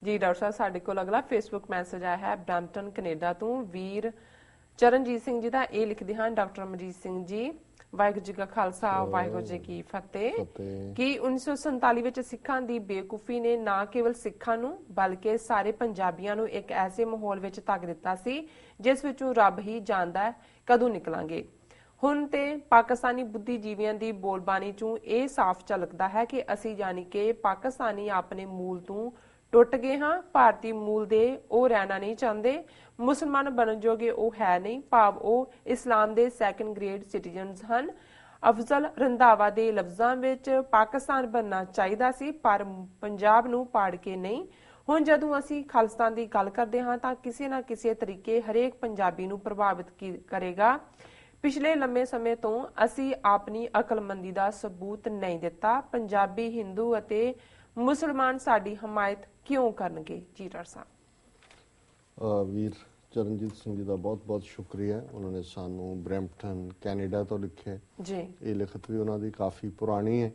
ਜੀ ਡਾਕਟਰ ਸਾਹਿਬ ਸਾਡੇ ਕੋਲ ਅਗਲਾ ਫੇਸਬੁੱਕ ਮੈਸੇਜ ਆਇਆ ਹੈ ਬ੍ਰੈਂਪਟਨ ਕੈਨੇਡਾ ਤੋਂ ਵੀਰ ਚਰਨਜੀਤ ਸਿੰਘ ਜੀ ਦਾ। ਇਹ ਲਿਖਦੇ ਹਨ, ਡਾਕਟਰ ਅਮਰਜੀਤ ਸਿੰਘ ਜੀ, ਵਾਹਿਗੁਰੂ ਜੀ ਕਾ ਖਾਲਸਾ ਵਾਹਿਗੁਰੂ ਜੀ ਕੀ ਫਤਿਹ। ਕਿ 1947 ਵਿੱਚ ਸਿੱਖਾਂ ਦੀ ਬੇਵਕੂਫੀ ਨੇ ਨਾ ਕੇਵਲ ਸਿੱਖਾਂ ਨੂੰ ਬਲਕਿ ਸਾਰੇ ਪੰਜਾਬੀਆਂ ਨੂੰ ਇੱਕ ਐਸੇ ਮਾਹੌਲ ਵਿੱਚ ਧੱਕ ਦਿੱਤਾ ਸੀ ਜਿਸ ਵਿੱਚੋਂ ਰੱਬ ਹੀ ਜਾਣਦਾ ਹੈ ਕਦੋਂ ਨਿਕਲਾਂਗੇ। ਹੁਣ ਤੇ ਪਾਕਿਸਤਾਨੀ ਬੁੱਧੀਜੀਵੀਆਂ ਦੀ ਬੋਲਬਾਣੀ ਚੋਂ ਇਹ ਸਾਫ਼ ਝਲਕਦਾ ਹੈ ਕਿ ਅਸੀਂ ਯਾਨੀ ਕਿ ਪਾਕਿਸਤਾਨੀ ਆਪਣੇ ਮੂਲ ਤੋਂ ਟੁੱਟ ਗਏ ਹਾਂ। ਭਾਰਤੀ ਮੂਲ ਦੇ ਉਹ ਰਹਿਣਾ ਨਹੀਂ ਚਾਹੁੰਦੇ, ਮੁਸਲਮਾਨ ਬਣਨ ਜੋਗੇ ਉਹ ਹੈ ਨਹੀਂ, ਭਾਵ ਉਹ ਇਸਲਾਮ ਦੇ ਸੈਕੰਡ ਗ੍ਰੇਡ ਸਿਟੀਜ਼ਨਸ ਹਨ। ਅਫਜ਼ਲ ਰੰਧਾਵਾ ਦੇ ਲਫ਼ਜ਼ਾਂ ਵਿੱਚ ਪਾਕਿਸਤਾਨ ਬਣਨਾ ਚਾਹੀਦਾ ਸੀ ਪਰ ਪੰਜਾਬ ਨੂੰ ਪਾੜ ਕੇ ਨਹੀਂ। ਹੁਣ ਜਦੋਂ ਅਸੀਂ ਖਾਲਿਸਤਾਨ ਦੀ ਗੱਲ ਕਰਦੇ ਹਾਂ ਤਾਂ ਕਿਸੇ ਨਾ ਕਿਸੇ ਤਰੀਕੇ ਹਰੇਕ ਪੰਜਾਬੀ ਨੂੰ ਪ੍ਰਭਾਵਿਤ ਕਰੇਗਾ। ਪਿਛਲੇ ਲੰਮੇ ਸਮੇਂ ਤੋਂ ਅਸੀਂ ਆਪਣੀ ਅਕਲਮੰਦੀ ਦਾ ਸਬੂਤ ਨਹੀਂ ਦਿੱਤਾ। ਪੰਜਾਬੀ, ਹਿੰਦੂ ਅਤੇ ਮੁਸਲਮਾਨ ਸਾਡੀ ਹਮਾਇਤ ਕਿਉਂ ਕਰਨਗੇ? ਜੀ ਡਾਕਟਰ ਸਾਹਿਬ। ਵੀਰ ਚਰਨਜੀਤ ਸਿੰਘ ਜੀ ਦਾ ਬਹੁਤ ਬਹੁਤ ਸ਼ੁਕਰੀਆ। ਉਹਨਾਂ ਨੇ ਸਾਨੂੰ ਬ੍ਰੈਂਪਟਨ ਕੈਨੇਡਾ ਤੋਂ ਲਿਖਿਆ ਜੀ। ਇਹ ਲਿਖਤ ਵੀ ਉਹਨਾਂ ਦੀ ਕਾਫੀ ਪੁਰਾਣੀ ਹੈ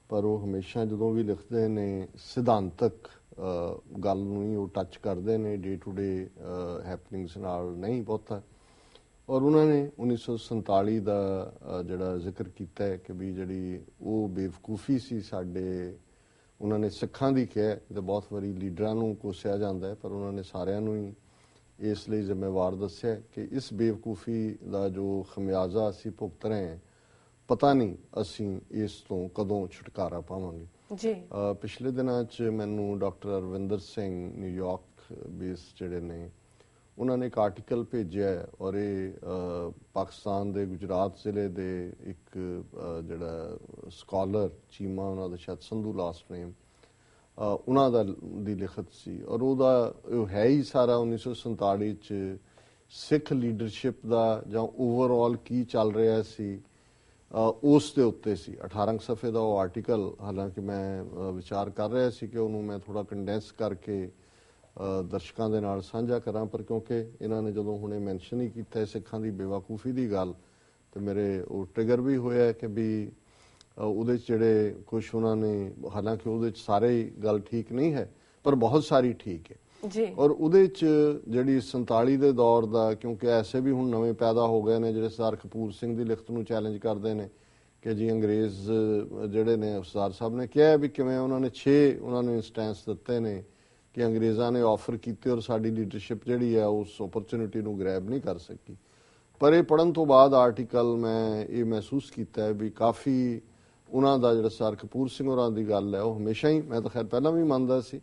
ਪਰ ਉਹ ਹਮੇਸ਼ਾ ਜਦੋਂ ਵੀ ਲਿਖਦੇ ਨੇ ਸਿਧਾਂਤਕ ਗੱਲ ਨੂੰ ਹੀ ਉਹ ਟੱਚ ਕਰਦੇ ਨੇ, ਡੇ ਟੂ ਡੇ ਹੈਪਨਿੰਗਸ ਨਾਲ ਨਹੀਂ ਬਹੁਤਾ। ਔਰ ਉਹਨਾਂ ਨੇ 1947 ਦਾ ਜਿਹੜਾ ਜ਼ਿਕਰ ਕੀਤਾ ਹੈ ਕਿ ਵੀ ਜਿਹੜੀ ਉਹ ਬੇਵਕੂਫੀ ਸੀ ਸਾਡੇ, ਉਹਨਾਂ ਨੇ ਸਿੱਖਾਂ ਦੀ ਕਿਹਾ ਤੇ ਬਹੁਤ ਵਾਰੀ ਲੀਡਰਾਂ ਨੂੰ ਕੋਸਿਆ ਜਾਂਦਾ ਹੈ ਪਰ ਉਹਨਾਂ ਨੇ ਸਾਰਿਆਂ ਨੂੰ ਹੀ ਇਸ ਲਈ ਜ਼ਿੰਮੇਵਾਰ ਦੱਸਿਆ ਕਿ ਇਸ ਬੇਵਕੂਫੀ ਦਾ ਜੋ ਖਮਿਆਜ਼ਾ ਅਸੀਂ ਭੁਗਤ ਰਹੇ ਹਾਂ, ਪਤਾ ਨਹੀਂ ਅਸੀਂ ਇਸ ਤੋਂ ਕਦੋਂ ਛੁਟਕਾਰਾ ਪਾਵਾਂਗੇ। ਜੀ। ਪਿਛਲੇ ਦਿਨਾਂ 'ਚ ਮੈਨੂੰ doctor Arvinder Singh New York base ਜਿਹੜੇ ਨੇ ਉਹਨਾਂ ਨੇ ਇੱਕ ਆਰਟੀਕਲ ਭੇਜਿਆ ਔਰ ਇਹ ਪਾਕਿਸਤਾਨ ਦੇ ਗੁਜਰਾਤ ਜ਼ਿਲ੍ਹੇ ਦੇ ਇੱਕ ਜਿਹੜਾ ਸਕਾਲਰ ਚੀਮਾ, ਉਹਨਾਂ ਦਾ ਸ਼ਾਇਦ ਸੰਧੂ ਲਾਸਟ ਨੇਮ, ਉਹਨਾਂ ਦੀ ਲਿਖਤ ਸੀ ਔਰ ਉਹਦਾ ਹੈ ਹੀ ਸਾਰਾ 1947 'ਚ ਸਿੱਖ ਲੀਡਰਸ਼ਿਪ ਦਾ ਜਾਂ ਓਵਰਆਲ ਕੀ ਚੱਲ ਰਿਹਾ ਸੀ ਉਸ ਦੇ ਉੱਤੇ ਸੀ। 18 ਸਫ਼ੇ ਦਾ ਉਹ ਆਰਟੀਕਲ, ਹਾਲਾਂਕਿ ਮੈਂ ਵਿਚਾਰ ਕਰ ਰਿਹਾ ਸੀ ਕਿ ਉਹਨੂੰ ਮੈਂ ਥੋੜਾ ਕੰਡੈਂਸ ਕਰਕੇ ਦਰਸ਼ਕਾਂ ਦੇ ਨਾਲ ਸਾਂਝਾ ਕਰਾਂ ਪਰ ਕਿਉਂਕਿ ਇਹਨਾਂ ਨੇ ਜਦੋਂ ਹੁਣੇ ਮੈਂਸ਼ਨ ਹੀ ਕੀਤਾ ਸਿੱਖਾਂ ਦੀ ਬੇਵਕੂਫੀ ਦੀ ਗੱਲ ਤੇ ਮੇਰੇ ਉਹ ਟ੍ਰਿਗਰ ਵੀ ਹੋਇਆ ਕਿ ਵੀ ਉਹਦੇ 'ਚ ਜਿਹੜੇ ਕੁਛ ਉਹਨਾਂ ਨੇ, ਹਾਲਾਂਕਿ ਉਹਦੇ 'ਚ ਸਾਰੇ ਗੱਲ ਠੀਕ ਨਹੀਂ ਹੈ ਪਰ ਬਹੁਤ ਸਾਰੀ ਠੀਕ ਹੈ ਜੀ। ਔਰ ਉਹਦੇ 'ਚ ਜਿਹੜੀ 47 ਦੇ ਦੌਰ ਦਾ, ਕਿਉਂਕਿ ਐਸੇ ਵੀ ਹੁਣ ਨਵੇਂ ਪੈਦਾ ਹੋ ਗਏ ਨੇ ਜਿਹੜੇ ਸਰਦਾਰ ਕਪੂਰ ਸਿੰਘ ਦੀ ਲਿਖਤ ਨੂੰ ਚੈਲੰਜ ਕਰਦੇ ਨੇ ਕਿ ਜੀ ਅੰਗਰੇਜ਼ ਜਿਹੜੇ ਨੇ, ਸਰਦਾਰ ਸਾਹਿਬ ਨੇ ਕਿਹਾ ਵੀ ਕਿਵੇਂ ਉਹਨਾਂ ਨੇ 6 ਉਹਨਾਂ ਨੇ ਇੰਸਟੈਂਸ ਦਿੱਤੇ ਨੇ ਕਿ ਅੰਗਰੇਜ਼ਾਂ ਨੇ ਆਫਰ ਕੀਤੇ ਔਰ ਸਾਡੀ ਲੀਡਰਸ਼ਿਪ ਜਿਹੜੀ ਹੈ ਉਸ ਓਪਰਚੁਨਿਟੀ ਨੂੰ ਗ੍ਰੈਬ ਨਹੀਂ ਕਰ ਸਕੀ। ਪਰ ਇਹ ਪੜ੍ਹਨ ਤੋਂ ਬਾਅਦ ਆਰਟੀਕਲ ਮੈਂ ਇਹ ਮਹਿਸੂਸ ਕੀਤਾ ਹੈ ਵੀ ਕਾਫੀ ਉਹਨਾਂ ਦਾ ਜਿਹੜਾ ਸਰਦਾਰ ਕਪੂਰ ਸਿੰਘ ਹੋਰਾਂ ਦੀ ਗੱਲ ਹੈ ਉਹ ਹਮੇਸ਼ਾ ਹੀ, ਮੈਂ ਤਾਂ ਖੈਰ ਪਹਿਲਾਂ ਵੀ ਮੰਨਦਾ ਸੀ,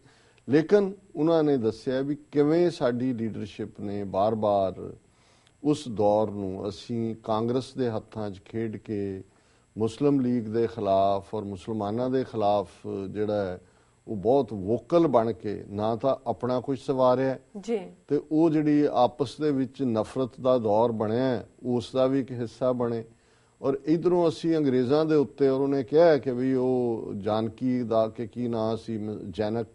ਲੇਕਿਨ ਉਹਨਾਂ ਨੇ ਦੱਸਿਆ ਵੀ ਕਿਵੇਂ ਸਾਡੀ ਲੀਡਰਸ਼ਿਪ ਨੇ ਬਾਰ-ਬਾਰ ਉਸ ਦੌਰ ਨੂੰ ਅਸੀਂ ਕਾਂਗਰਸ ਦੇ ਹੱਥਾਂ 'ਚ ਖੇਡ ਕੇ ਮੁਸਲਿਮ ਲੀਗ ਦੇ ਖਿਲਾਫ ਔਰ ਮੁਸਲਮਾਨਾਂ ਦੇ ਖਿਲਾਫ ਜਿਹੜਾ ਹੈ ਉਹ ਬਹੁਤ ਵੋਕਲ ਬਣ ਕੇ ਨਾ ਤਾਂ ਆਪਣਾ ਕੁਝ ਸਵਾਰਿਆ ਜੀ ਤੇ ਉਹ ਜਿਹੜੀ ਆਪਸ ਦੇ ਵਿੱਚ ਨਫ਼ਰਤ ਦਾ ਦੌਰ ਬਣਿਆ ਉਸ ਦਾ ਵੀ ਇੱਕ ਹਿੱਸਾ ਬਣੇ। ਔਰ ਇਧਰੋਂ ਅਸੀਂ ਅੰਗਰੇਜ਼ਾਂ ਦੇ ਉੱਤੇ, ਔਰ ਉਹਨੇ ਕਿਹਾ ਕਿ ਵੀ ਉਹ ਜਾਨਕੀ ਦਾ ਕਿ ਕੀ ਨਾਂ ਸੀ, ਜੈਨਕ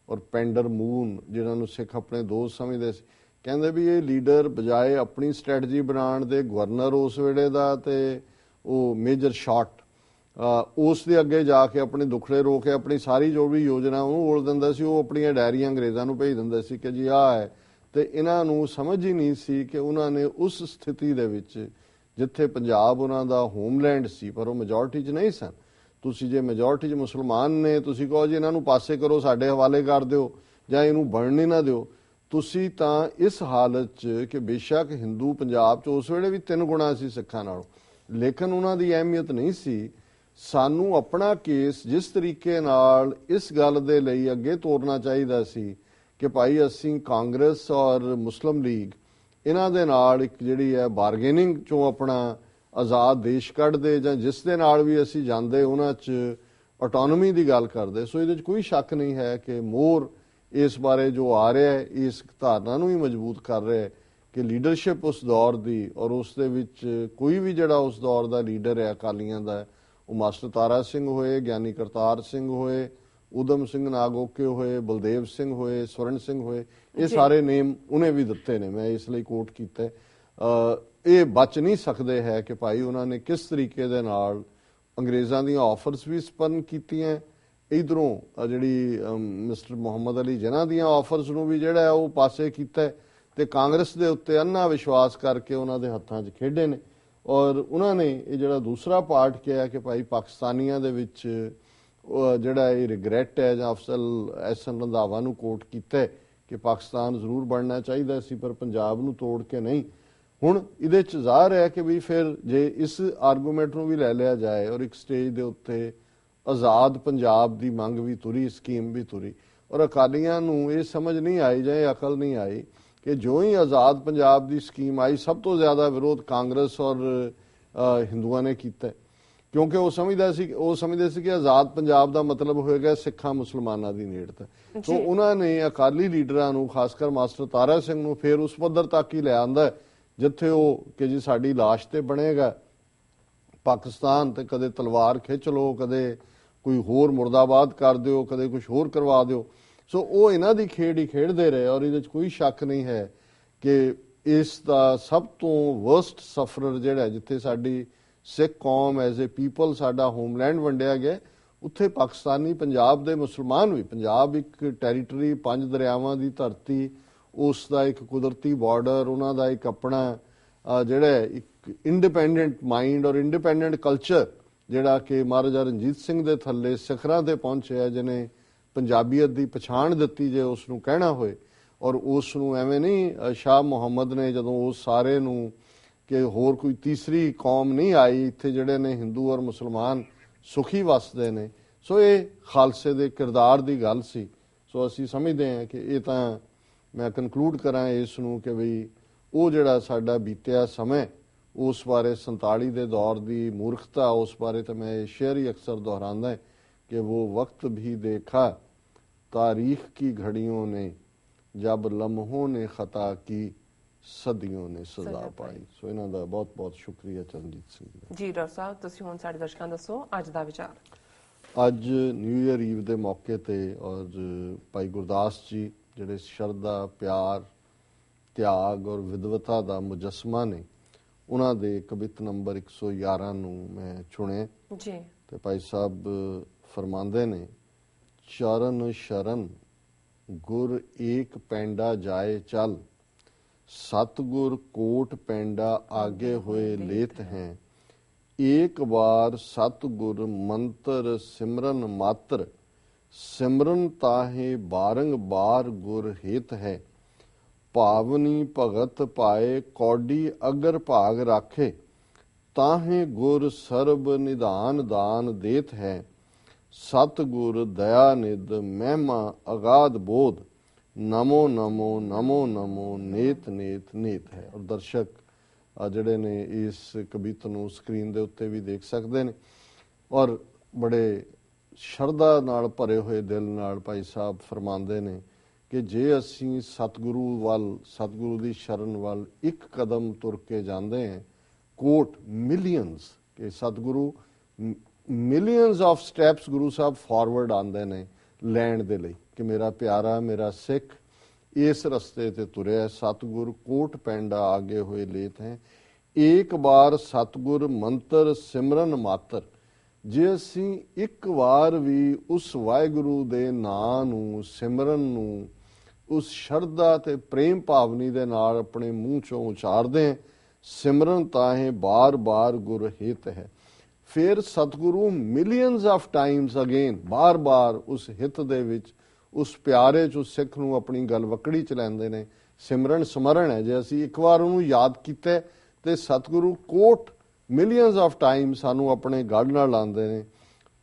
ਔਰ ਪੈਂਡਰ ਮੂਨ, ਜਿਹਨਾਂ ਨੂੰ ਸਿੱਖ ਆਪਣੇ ਦੋਸਤ ਸਮਝਦੇ ਸੀ, ਕਹਿੰਦੇ ਵੀ ਇਹ ਲੀਡਰ ਬਜਾਏ ਆਪਣੀ ਸਟ੍ਰੈਟਜੀ ਬਣਾਉਣ ਦੇ ਗਵਰਨਰ ਉਸ ਵੇਲੇ ਦਾ ਤੇ ਉਹ ਮੇਜਰ ਸ਼ਾਟ ਉਸ ਦੇ ਅੱਗੇ ਜਾ ਕੇ ਆਪਣੇ ਦੁਖੜੇ ਰੋ ਕੇ ਆਪਣੀ ਸਾਰੀ ਜੋ ਵੀ ਯੋਜਨਾ ਉਹਨੂੰ ਬੋਲ ਦਿੰਦਾ ਸੀ। ਉਹ ਆਪਣੀਆਂ ਡਾਇਰੀਆਂ ਅੰਗਰੇਜ਼ਾਂ ਨੂੰ ਭੇਜ ਦਿੰਦਾ ਸੀ ਕਿ ਜੀ ਆਹ ਹੈ, ਤੇ ਇਹਨਾਂ ਨੂੰ ਸਮਝ ਹੀ ਨਹੀਂ ਸੀ ਕਿ ਉਹਨਾਂ ਨੇ ਉਸ ਸਥਿਤੀ ਦੇ ਵਿੱਚ ਜਿੱਥੇ ਪੰਜਾਬ ਉਹਨਾਂ ਦਾ ਹੋਮਲੈਂਡ ਸੀ ਪਰ ਉਹ ਮੈਜੋਰਟੀ 'ਚ ਨਹੀਂ ਸਨ। ਤੁਸੀਂ ਜੇ ਮੈਜੋਰਟੀ 'ਚ ਮੁਸਲਮਾਨ ਨੇ, ਤੁਸੀਂ ਕਹੋ ਜੀ ਇਹਨਾਂ ਨੂੰ ਪਾਸੇ ਕਰੋ, ਸਾਡੇ ਹਵਾਲੇ ਕਰ ਦਿਓ ਜਾਂ ਇਹਨੂੰ ਬਣਨ ਹੀ ਨਾ ਦਿਓ, ਤੁਸੀਂ ਤਾਂ ਇਸ ਹਾਲਤ 'ਚ ਕਿ ਬੇਸ਼ੱਕ ਹਿੰਦੂ ਪੰਜਾਬ 'ਚ ਉਸ ਵੇਲੇ ਵੀ 3 ਗੁਣਾ ਸੀ ਸਿੱਖਾਂ ਨਾਲੋਂ, ਲੇਕਿਨ ਉਹਨਾਂ ਦੀ ਅਹਿਮੀਅਤ ਨਹੀਂ ਸੀ। ਸਾਨੂੰ ਆਪਣਾ ਕੇਸ ਜਿਸ ਤਰੀਕੇ ਨਾਲ ਇਸ ਗੱਲ ਦੇ ਲਈ ਅੱਗੇ ਤੋਰਨਾ ਚਾਹੀਦਾ ਸੀ ਕਿ ਭਾਈ ਅਸੀਂ ਕਾਂਗਰਸ ਔਰ ਮੁਸਲਿਮ ਲੀਗ ਇਹਨਾਂ ਦੇ ਨਾਲ ਇੱਕ ਜਿਹੜੀ ਹੈ ਬਾਰਗੇਨਿੰਗ 'ਚੋਂ ਆਪਣਾ ਆਜ਼ਾਦ ਦੇਸ਼ ਕੱਢਦੇ ਜਾਂ ਜਿਸ ਦੇ ਨਾਲ ਵੀ ਅਸੀਂ ਜਾਂਦੇ ਉਹਨਾਂ 'ਚ ਆਟੋਨੋਮੀ ਦੀ ਗੱਲ ਕਰਦੇ। ਸੋ ਇਹਦੇ 'ਚ ਕੋਈ ਸ਼ੱਕ ਨਹੀਂ ਹੈ ਕਿ ਮੋਰ ਇਸ ਬਾਰੇ ਜੋ ਆ ਰਿਹਾ ਹੈ ਇਸ ਧਾਰਨਾ ਨੂੰ ਹੀ ਮਜ਼ਬੂਤ ਕਰ ਰਿਹਾ ਹੈ ਕਿ ਲੀਡਰਸ਼ਿਪ ਉਸ ਦੌਰ ਦੀ ਔਰ ਉਸ ਦੇ ਵਿੱਚ ਕੋਈ ਵੀ ਜਿਹੜਾ ਉਸ ਦੌਰ ਦਾ ਲੀਡਰ ਹੈ ਅਕਾਲੀਆਂ ਦਾ, ਉਹ ਮਾਸਟਰ ਤਾਰਾ ਸਿੰਘ ਹੋਏ, ਗਿਆਨੀ ਕਰਤਾਰ ਸਿੰਘ ਹੋਏ, ਊਧਮ ਸਿੰਘ ਨਾਗੋਕੇ ਹੋਏ, ਬਲਦੇਵ ਸਿੰਘ ਹੋਏ, ਸਵਰਨ ਸਿੰਘ ਹੋਏ, ਇਹ ਸਾਰੇ ਨੇਮ ਉਹਨੇ ਵੀ ਦਿੱਤੇ ਨੇ, ਮੈਂ ਇਸ ਲਈ ਕੋਟ ਕੀਤਾ। ਇਹ ਬਚ ਨਹੀਂ ਸਕਦੇ ਹੈ ਕਿ ਭਾਈ ਉਹਨਾਂ ਨੇ ਕਿਸ ਤਰੀਕੇ ਦੇ ਨਾਲ ਅੰਗਰੇਜ਼ਾਂ ਦੀਆਂ ਆਫਰਸ ਵੀ ਸਪਰਨ ਕੀਤੀਆਂ, ਇਧਰੋਂ ਜਿਹੜੀ ਮਿਸਟਰ ਮੁਹੰਮਦ ਅਲੀ ਜਿਨ੍ਹਾਂ ਦੀਆਂ ਆਫਰਸ ਨੂੰ ਵੀ ਜਿਹੜਾ ਉਹ ਪਾਸੇ ਕੀਤਾ ਤੇ ਕਾਂਗਰਸ ਦੇ ਉੱਤੇ ਅੰਨਾ ਵਿਸ਼ਵਾਸ ਕਰਕੇ ਉਹਨਾਂ ਦੇ ਹੱਥਾਂ 'ਚ ਖੇਡੇ ਨੇ। ਔਰ ਉਹਨਾਂ ਨੇ ਇਹ ਜਿਹੜਾ ਦੂਸਰਾ ਪਾਰਟ ਕਿਹਾ ਕਿ ਭਾਈ ਪਾਕਿਸਤਾਨੀਆਂ ਦੇ ਵਿੱਚ ਜਿਹੜਾ ਇਹ ਰਿਗਰੈਟ ਹੈ ਜਾਂ ਅਫਜ਼ਲ ਅਹਿਸਨ ਰੰਧਾਵਾ ਨੂੰ ਕੋਟ ਕੀਤਾ ਕਿ ਪਾਕਿਸਤਾਨ ਜ਼ਰੂਰ ਬਣਨਾ ਚਾਹੀਦਾ ਸੀ ਪਰ ਪੰਜਾਬ ਨੂੰ ਤੋੜ ਕੇ ਨਹੀਂ। ਹੁਣ ਇਹਦੇ 'ਚ ਜ਼ਾਹਰ ਹੈ ਕਿ ਵੀ ਫਿਰ ਜੇ ਇਸ ਆਰਗੂਮੈਂਟ ਨੂੰ ਵੀ ਲੈ ਲਿਆ ਜਾਏ ਔਰ ਇੱਕ ਸਟੇਜ ਦੇ ਉੱਤੇ ਆਜ਼ਾਦ ਪੰਜਾਬ ਦੀ ਮੰਗ ਵੀ ਤੁਰੀ, ਸਕੀਮ ਵੀ ਤੁਰੀ, ਔਰ ਅਕਾਲੀਆਂ ਨੂੰ ਇਹ ਸਮਝ ਨਹੀਂ ਆਈ ਜਾਂ ਅਕਲ ਨਹੀਂ ਆਈ ਕਿ ਜੋ ਹੀ ਆਜ਼ਾਦ ਪੰਜਾਬ ਦੀ ਸਕੀਮ ਆਈ ਸਭ ਤੋਂ ਜ਼ਿਆਦਾ ਵਿਰੋਧ ਕਾਂਗਰਸ ਔਰ ਹਿੰਦੂਆਂ ਨੇ ਕੀਤਾ, ਕਿਉਂਕਿ ਉਹ ਸਮਝਦੇ ਸੀ ਕਿ ਆਜ਼ਾਦ ਪੰਜਾਬ ਦਾ ਮਤਲਬ ਹੋਏਗਾ ਸਿੱਖਾਂ ਮੁਸਲਮਾਨਾਂ ਦੀ ਨੇੜਤਾ। ਸੋ ਉਹਨਾਂ ਨੇ ਅਕਾਲੀ ਲੀਡਰਾਂ ਨੂੰ, ਖਾਸ ਕਰ ਮਾਸਟਰ ਤਾਰਾ ਸਿੰਘ ਨੂੰ ਫਿਰ ਉਸ ਪੱਧਰ ਤੱਕ ਹੀ ਲੈ ਆਂਦਾ ਜਿੱਥੇ ਉਹ ਕਿ ਜੀ ਸਾਡੀ ਲਾਸ਼ ਤੇ ਬਣੇਗਾ ਪਾਕਿਸਤਾਨ, ਤੇ ਕਦੇ ਤਲਵਾਰ ਖਿੱਚ ਲਓ, ਕਦੇ ਕੋਈ ਹੋਰ ਮੁਰਦਾਬਾਦ ਕਰ ਦਿਓ, ਕਦੇ ਕੁਝ ਹੋਰ ਕਰਵਾ ਦਿਓ। ਸੋ ਉਹ ਇਹਨਾਂ ਦੀ ਖੇਡ ਹੀ ਖੇਡਦੇ ਰਹੇ ਔਰ ਇਹਦੇ 'ਚ ਕੋਈ ਸ਼ੱਕ ਨਹੀਂ ਹੈ ਕਿ ਇਸ ਦਾ ਸਭ ਤੋਂ ਵਰਸਟ ਸਫਰਰ ਜਿਹੜਾ ਜਿੱਥੇ ਸਾਡੀ ਸਿੱਖ ਕੌਮ ਐਜ਼ ਏ ਪੀਪਲ ਸਾਡਾ ਹੋਮਲੈਂਡ ਵੰਡਿਆ ਗਿਆ, ਉੱਥੇ ਪਾਕਿਸਤਾਨੀ ਪੰਜਾਬ ਦੇ ਮੁਸਲਮਾਨ ਵੀ, ਪੰਜਾਬ ਇੱਕ ਟੈਰੀਟਰੀ 5 ਦਰਿਆਵਾਂ ਦੀ ਧਰਤੀ, ਉਸ ਦਾ ਇੱਕ ਕੁਦਰਤੀ ਬਾਰਡਰ, ਉਹਨਾਂ ਦਾ ਇੱਕ ਆਪਣਾ ਜਿਹੜਾ ਇੱਕ ਇੰਡੀਪੈਂਡੈਂਟ ਮਾਈਂਡ ਔਰ ਇੰਡੀਪੈਂਡੈਂਟ ਕਲਚਰ ਜਿਹੜਾ ਕਿ ਮਹਾਰਾਜਾ ਰਣਜੀਤ ਸਿੰਘ ਦੇ ਥੱਲੇ ਸਿਖਰਾਂ ਤੇ ਪਹੁੰਚਿਆ, ਜਿਹਨੇ ਪੰਜਾਬੀਅਤ ਦੀ ਪਛਾਣ ਦਿੱਤੀ ਜੇ ਉਸ ਨੂੰ ਕਹਿਣਾ ਹੋਏ। ਔਰ ਉਸ ਨੂੰ ਐਵੇਂ ਨਹੀਂ ਸ਼ਾਹ ਮੁਹੰਮਦ ਨੇ ਜਦੋਂ ਉਸ ਸਾਰੇ ਨੂੰ ਕਿ ਹੋਰ ਕੋਈ ਤੀਸਰੀ ਕੌਮ ਨਹੀਂ ਆਈ ਇੱਥੇ ਜਿਹੜੇ ਨੇ ਹਿੰਦੂ ਔਰ ਮੁਸਲਮਾਨ ਸੁਖੀ ਵਸਦੇ ਨੇ। ਸੋ ਇਹ ਖਾਲਸੇ ਦੇ ਕਿਰਦਾਰ ਦੀ ਗੱਲ ਸੀ। ਸੋ ਅਸੀਂ ਸਮਝਦੇ ਹਾਂ ਕਿ ਇਹ ਤਾਂ ਮੈਂ ਕਨਕਲੂਡ ਕਰਾਂ ਇਸ ਨੂੰ ਕਿ ਵੀ ਉਹ ਜਿਹੜਾ ਸਾਡਾ ਬੀਤਿਆ ਸਮੇਂ ਉਸ ਬਾਰੇ 47 ਦੇ ਦੌਰ ਦੀ ਮੂਰਖਤਾ, ਉਸ ਬਾਰੇ ਤਾਂ ਮੈਂ ਇਹ ਸ਼ੇਅਰ ਹੀ ਅਕਸਰ ਦੁਹਰਾਉਂਦਾ कि वो वक्त भी देखा तारीख की घड़ियों ने जब लम्हों ने खता की सदियों ने सजा पाई। सो इन्हां दा बहुत बहुत शुक्रिया चरणजीत सिंह जी। डॉक्टर साहब तुसीं हुण साडे दर्शकां नूं दसो अज दा विचार। अज न्यू ईयर ईव दे मौके ते और भाई गुरदास जी जिहड़े शरदा प्यार त्याग और विदवता दा मुजस्मा ने उन्हां दे कवित नंबर 111 नूं मैं चुने जी। ते भाई साहब फरमांदे ने चरण शरण गुर एक पैंडा जाए चल, सतगुर कोट पैंडा आगे हुए लेत हैं, एक बार सतगुर मंत्र सिमरन मात्र, सिमरन ताहे बारंबार गुर हित है, पावनी भगत पाए कौडी अगर भाग राखे, ताहे गुर सर्ब निधान दान देत है, सतगुर दया निध महिमा अगाध बोध, नमो नमो नमो नमो नेत नेत नेत है। और दर्शक ਜਿਹੜੇ ਨੇ ਇਸ ਕਵਿਤਾ ਨੂੰ ਸਕਰੀਨ ਦੇ ਉੱਤੇ ਵੀ ਦੇਖ ਸਕਦੇ ਨੇ ਔਰ ਬੜੇ ਸ਼ਰਧਾ ਨਾਲ ਭਰੇ ਹੋਏ ਦਿਲ ਨਾਲ ਭਾਈ ਸਾਹਿਬ ਫਰਮਾਉਂਦੇ ਨੇ ਕਿ ਜੇ ਅਸੀਂ ਸਤਿਗੁਰੂ ਦੀ ਸ਼ਰਨ ਵੱਲ ਇੱਕ ਕਦਮ ਤੁਰ ਕੇ ਜਾਂਦੇ ਹਾਂ, ਕੋਟ ਮਿਲੀਅਨਸ ਕਿ ਸਤਿਗੁਰੂ millions of steps Guru Sahib forward ਆਉਂਦੇ ਨੇ ਲੈਣ ਦੇ ਲਈ ਕਿ ਮੇਰਾ ਪਿਆਰਾ ਮੇਰਾ ਸਿੱਖ ਇਸ ਰਸਤੇ ਤੇ ਤੁਰਿਆ, ਸਤਿਗੁਰ ਕੋਟ ਪੈਂਡਾ ਆਗੇ ਹੋਏ ਲੇਤ ਹੈ, ਇੱਕ ਵਾਰ ਸਤਿਗੁਰ ਮੰਤਰ ਸਿਮਰਨ ਮਾਤਰ। ਜੇ ਅਸੀਂ ਇੱਕ ਵਾਰ ਵੀ ਉਸ ਵਾਹਿਗੁਰੂ ਦੇ ਨਾਂ ਨੂੰ, ਸਿਮਰਨ ਨੂੰ, ਉਸ ਸ਼ਰਧਾ ਤੇ ਪ੍ਰੇਮ ਭਾਵਨੀ ਦੇ ਨਾਲ ਆਪਣੇ ਮੂੰਹ ਚੋਂ ਉਚਾਰਦੇ ਹਾਂ, ਸਿਮਰਨ ਤਾਹੇ ਬਾਰ-ਬਾਰ ਗੁਰ ਹਿਤ ਹੈ, ਫਿਰ ਸਤਿਗੁਰੂ ਮਿਲੀਅਨਸ ਆਫ ਟਾਈਮਸ ਅਗੇਨ ਬਾਰ-ਬਾਰ ਉਸ ਹਿੱਤ ਦੇ ਵਿੱਚ ਉਸ ਪਿਆਰੇ 'ਚ ਉਸ ਸਿੱਖ ਨੂੰ ਆਪਣੀ ਗਲਵੱਕੜੀ 'ਚ ਲੈਂਦੇ ਨੇ। ਸਿਮਰਨ ਸਮਰਨ ਹੈ, ਜੇ ਅਸੀਂ ਇੱਕ ਵਾਰ ਉਹਨੂੰ ਯਾਦ ਕੀਤਾ ਤੇ ਸਤਿਗੁਰੂ ਕੋਟ ਮਿਲੀਅਨਸ ਆਫ ਟਾਈਮ ਸਾਨੂੰ ਆਪਣੇ ਗੜ ਨਾਲ ਲਾਉਂਦੇ ਨੇ।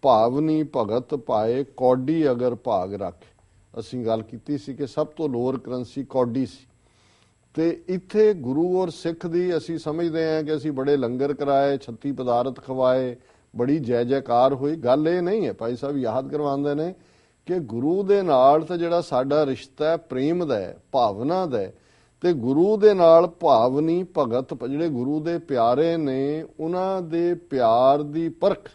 ਭਾਵਨੀ ਭਗਤ ਪਾਏ ਕੌਡੀ ਅਗਰ ਭਾਗ ਰੱਖ, ਅਸੀਂ ਗੱਲ ਕੀਤੀ ਸੀ ਕਿ ਸਭ ਤੋਂ ਲੋਅਰ ਕਰੰਸੀ ਕੌਡੀ ਸੀ ਤੇ ਇੱਥੇ ਗੁਰੂ ਔਰ ਸਿੱਖ ਦੀ ਅਸੀਂ ਸਮਝਦੇ ਹਾਂ ਕਿ ਅਸੀਂ ਬੜੇ ਲੰਗਰ ਕਰਾਏ, 36 ਪਦਾਰਥ ਖਵਾਏ, ਬੜੀ ਜੈ ਜੈਕਾਰ ਹੋਈ। ਗੱਲ ਇਹ ਨਹੀਂ ਹੈ, ਭਾਈ ਸਾਹਿਬ ਯਾਦ ਕਰਵਾਉਂਦੇ ਨੇ ਕਿ ਗੁਰੂ ਦੇ ਨਾਲ ਤਾਂ ਜਿਹੜਾ ਸਾਡਾ ਰਿਸ਼ਤਾ ਹੈ ਪ੍ਰੇਮ ਦਾ ਹੈ, ਭਾਵਨਾ ਦਾ ਹੈ, ਤੇ ਗੁਰੂ ਦੇ ਨਾਲ ਭਾਵਨੀ ਭਗਤ ਜਿਹੜੇ ਗੁਰੂ ਦੇ ਪਿਆਰੇ ਨੇ ਉਹਨਾਂ ਦੇ ਪਿਆਰ ਦੀ ਪਰਖ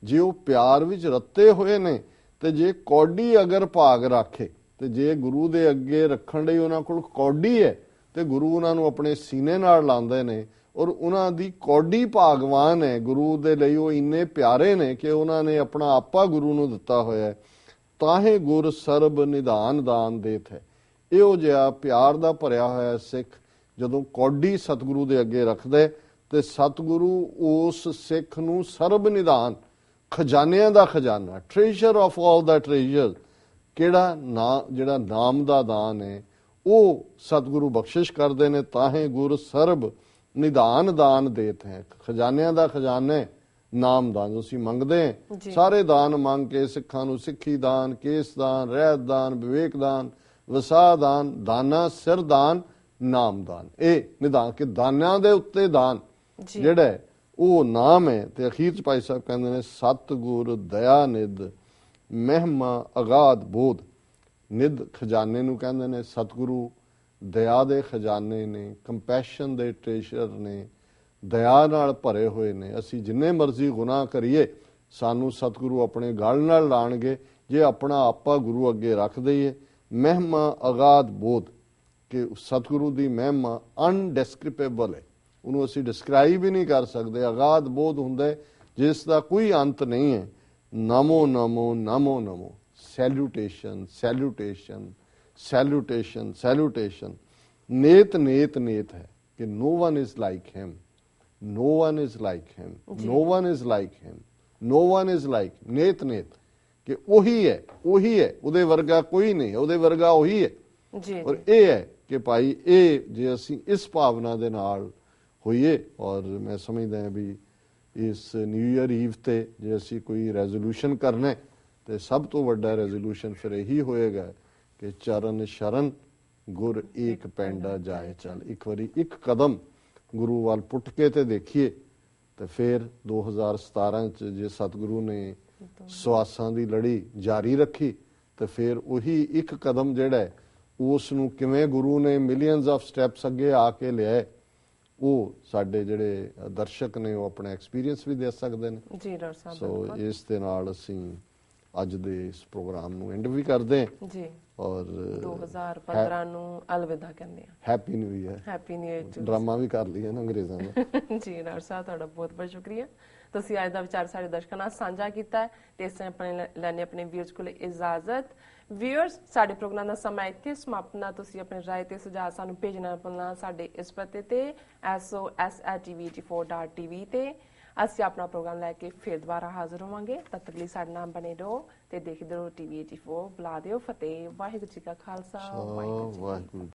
ਜੇ ਉਹ ਪਿਆਰ ਵਿੱਚ ਰੱਤੇ ਹੋਏ ਨੇ ਤੇ ਜੇ ਕੌਡੀ ਅਗਰ ਭਾਗ ਰੱਖੇ ਤੇ ਜੇ ਗੁਰੂ ਦੇ ਅੱਗੇ ਰੱਖਣ ਲਈ ਉਹਨਾਂ ਕੋਲ ਕੌਡੀ ਹੈ ਤੇ ਗੁਰੂ ਉਹਨਾਂ ਨੂੰ ਆਪਣੇ ਸੀਨੇ ਨਾਲ ਲਾਉਂਦੇ ਨੇ ਔਰ ਉਹਨਾਂ ਦੀ ਕੌਡੀ ਭਾਗਵਾਨ ਹੈ। ਗੁਰੂ ਦੇ ਲਈ ਉਹ ਇੰਨੇ ਪਿਆਰੇ ਨੇ ਕਿ ਉਹਨਾਂ ਨੇ ਆਪਣਾ ਆਪਾ ਗੁਰੂ ਨੂੰ ਦਿੱਤਾ ਹੋਇਆ ਹੈ। ਤਾਹੇ ਗੁਰ ਸਰਬ ਨਿਧਾਨ ਦਾਨ ਦੇਤ ਹੈ। ਇਹੋ ਜਿਹਾ ਪਿਆਰ ਦਾ ਭਰਿਆ ਹੋਇਆ ਸਿੱਖ ਜਦੋਂ ਕੌਡੀ ਸਤਿਗੁਰੂ ਦੇ ਅੱਗੇ ਰੱਖਦਾ ਤੇ ਸਤਿਗੁਰੂ ਉਸ ਸਿੱਖ ਨੂੰ ਸਰਬ ਨਿਧਾਨ, ਖਜ਼ਾਨਿਆਂ ਦਾ ਖਜ਼ਾਨਾ, ਟ੍ਰੇਜਰ ਆਫ ਆਲ ਦਾ ਟ੍ਰੇਜਰ, ਕਿਹੜਾ ਜਿਹੜਾ ਨਾਮ ਦਾ ਦਾਨ ਹੈ ਉਹ ਸਤਿਗੁਰੂ ਬਖਸ਼ਿਸ਼ ਕਰਦੇ ਨੇ। ਤਾਹੇ ਗੁਰ ਸਰਬ ਨਿਧਾਨ ਦਾਨ ਦੇਤ ਹੈ। ਖਜ਼ਾਨਿਆਂ ਦਾ ਖਜ਼ਾਨਾ ਨਾਮ ਦਾਨ ਜੋ ਅਸੀਂ ਮੰਗਦੇ ਹਾਂ, ਸਾਰੇ ਦਾਨ ਮੰਗ ਕੇ ਸਿੱਖਾਂ ਨੂੰ ਸਿੱਖੀ ਦਾਨ, ਕੇਸ ਦਾਨ, ਰਹਿਤ ਦਾਨ, ਵਿਵੇਕ ਦਾਨ, ਵਸਾ ਦਾਨ, ਦਾਨਾ ਸਿਰ ਦਾਨ, ਨਾਮ ਦਾਨ, ਇਹ ਨਿਧਾਨ ਕਿ ਦਾਨਾਂ ਦੇ ਉੱਤੇ ਦਾਨ ਜਿਹੜਾ ਉਹ ਨਾਮ ਹੈ। ਤੇ ਅਖੀਰ ਚ ਭਾਈ ਸਾਹਿਬ ਕਹਿੰਦੇ ਨੇ ਸਤਿਗੁਰ ਦਇਆ ਨਿਧ ਮਹਿਮਾ ਅਗਾਧ ਬੋਧ। ਨਿਧ ਖਜ਼ਾਨੇ ਨੂੰ ਕਹਿੰਦੇ ਨੇ, ਸਤਿਗੁਰੂ ਦਇਆ ਦੇ ਖਜ਼ਾਨੇ ਨੇ, ਕੰਪੈਸ਼ਨ ਦੇ ਟ੍ਰੇਜਰ ਨੇ, ਦਇਆ ਨਾਲ ਭਰੇ ਹੋਏ ਨੇ। ਅਸੀਂ ਜਿੰਨੇ ਮਰਜ਼ੀ ਗੁਨਾਹ ਕਰੀਏ ਸਾਨੂੰ ਸਤਿਗੁਰੂ ਆਪਣੇ ਗਲ ਨਾਲ ਲਾਣਗੇ ਜੇ ਆਪਣਾ ਆਪਾ ਗੁਰੂ ਅੱਗੇ ਰੱਖ ਦਈਏ। ਮਹਿਮਾ ਅਗਾਧ ਬੋਧ ਕਿ ਸਤਿਗੁਰੂ ਦੀ ਮਹਿਮਾ ਅਨਡਿਸਕ੍ਰਿਪੇਬਲ ਹੈ, ਉਹਨੂੰ ਅਸੀਂ ਡਿਸਕ੍ਰਾਈਬ ਹੀ ਨਹੀਂ ਕਰ ਸਕਦੇ। ਅਗਾਧ ਬੋਧ ਹੁੰਦਾ ਜਿਸ ਦਾ ਕੋਈ ਅੰਤ ਨਹੀਂ ਹੈ। ਨਮੋ ਨਮੋ ਨਮੋ ਨਮੋ, ਸੈਲੂਟੇਸ਼ਨ ਸੈਲੂਟੇਸ਼ਨ ਸੈਲੂਟੇਸ਼ਨ ਸੈਲੂਟੇਸ਼ਨ। ਨੇਤ ਨੇਤ ਨੇਤ ਹੈ ਕਿ no one is like him, no one is like him, no one is like him, no one is like। ਨੇਤ ਨੇਤ ਕਿ ਉਹੀ ਹੈ, ਉਹੀ ਹੈ, ਉਹਦੇ ਵਰਗਾ ਕੋਈ ਨਹੀਂ, ਉਹਦੇ ਵਰਗਾ ਉਹੀ ਹੈ ਜੀ। ਔਰ ਇਹ ਹੈ ਕਿ ਭਾਈ ਇਹ ਜੇ ਅਸੀਂ ਇਸ ਭਾਵਨਾ ਦੇ ਨਾਲ ਹੋਈਏ, ਔਰ ਮੈਂ ਸਮਝਦਾ ਹਾਂ ਵੀ ਇਸ ਨਿਊ ਈਅਰ ਈਵ ਤੇ ਜੇ ਅਸੀਂ ਕੋਈ ਰੈਜ਼ੋਲੂਸ਼ਨ ਕਰਨਾ ਤੇ ਸਭ ਤੋਂ ਵੱਡਾ ਰੈਜ਼ੋਲੂਸ਼ਨ ਫਿਰ ਇਹੀ ਹੋਏਗਾ ਕਿ ਚਰਨ ਸ਼ਰਨ ਗੁਰ ਏਕ ਪੈਂਡਾ ਜਾਏ ਚੱਲ। ਇੱਕ ਵਾਰੀ ਇੱਕ ਕਦਮ ਗੁਰੂ ਵੱਲ ਪੁੱਟ ਕੇ ਤੇ ਦੇਖੀਏ ਤੇ ਫਿਰ 2017 ਚ ਜੇ ਸਤਿਗੁਰੂ ਨੇ ਸਵਾਸਾਂ ਦੀ ਲੜੀ ਜਾਰੀ ਰੱਖੀ ਤੇ ਫਿਰ ਉਹੀ ਇੱਕ ਕਦਮ ਜਿਹੜਾ ਹੈ ਉਸ ਨੂੰ ਕਿਵੇਂ ਗੁਰੂ ਨੇ ਮਿਲੀਅਨਸ ਆਫ ਸਟੈਪਸ ਅੱਗੇ ਆ ਕੇ ਲਿਆ, ਉਹ ਸਾਡੇ ਜਿਹੜੇ ਦਰਸ਼ਕ ਨੇ ਉਹ ਆਪਣਾ ਐਕਸਪੀਰੀਅੰਸ ਵੀ ਦੇ ਸਕਦੇ ਨੇ ਜੀ ਡਾਕਟਰ ਸਾਹਿਬ। ਸੋ ਇਸ ਦੇ ਨਾਲ ਅਸੀਂ ਅੱਜ ਦੇ ਇਸ ਪ੍ਰੋਗਰਾਮ ਨੂੰ ਐਂਡ ਵੀ ਕਰਦੇ ਹਾਂ ਜੀ, ਔਰ 2015 ਨੂੰ ਅਲਵਿਦਾ ਕਹਿੰਦੇ ਆ। Happy new year. Happy new year. Drama ਵੀ ਕਰ ਲਈਏ ਨਾ ਅੰਗਰੇਜ਼ਾਂ ਦਾ ਜੀ ਡਾਕਟਰ ਸਾਹਿਬ, ਤੁਹਾਡਾ ਬਹੁਤ ਬਹੁਤ ਸ਼ੁਕਰੀਆ। ਤੁਸੀਂ ਅੱਜ ਦਾ ਵਿਚਾਰ ਸਾਡੇ ਦਰਸ਼ਕਾਂ ਨਾਲ ਸਾਂਝਾ ਕੀਤਾ ਹੈ ਤੇ ਇਸ ਆਪਣੇ ਲੈਣੇ ਆਪਣੇ ਵੀਅਰਸ ਕੋਲ ਇਜਾਜ਼ਤ। ਵੀਅਰਸ, ਸਾਡੇ ਪ੍ਰੋਗਰਾਮ ਦਾ ਸਮਾਂ ਇੱਥੇ ਸਮਾਪਤ ਨਾ। ਤੁਸੀਂ ਆਪਣੇ ਰਾਏ ਤੇ ਸੁਝਾਅ ਸਾਨੂੰ ਭੇਜਣਾ ਭੁੱਲਣਾ ਸਾਡੇ ਇਸ ਪਤੇ ਤੇ sos@tv84.tv ਤੇ। ਅਸੀਂ ਆਪਣਾ ਪ੍ਰੋਗਰਾਮ ਲੈ ਕੇ ਫਿਰ ਦੁਬਾਰਾ ਹਾਜ਼ਰ ਹੋਵਾਂਗੇ। ਤਦ ਤੱਕ ਲਈ ਸਾਡੇ ਨਾਲ ਬਣੇ ਰਹੋ ਤੇ ਦੇਖਦੇ ਰਹੋ TV 84। ਬੁਲਾ ਦਿਓ ਫਤਿਹ। ਵਾਹਿਗੁਰੂ ਜੀ ਕਾ ਖਾਲਸਾ, ਵਾਹਿਗੁਰੂ ਜੀ ਕੀ ਫਤਿਹ।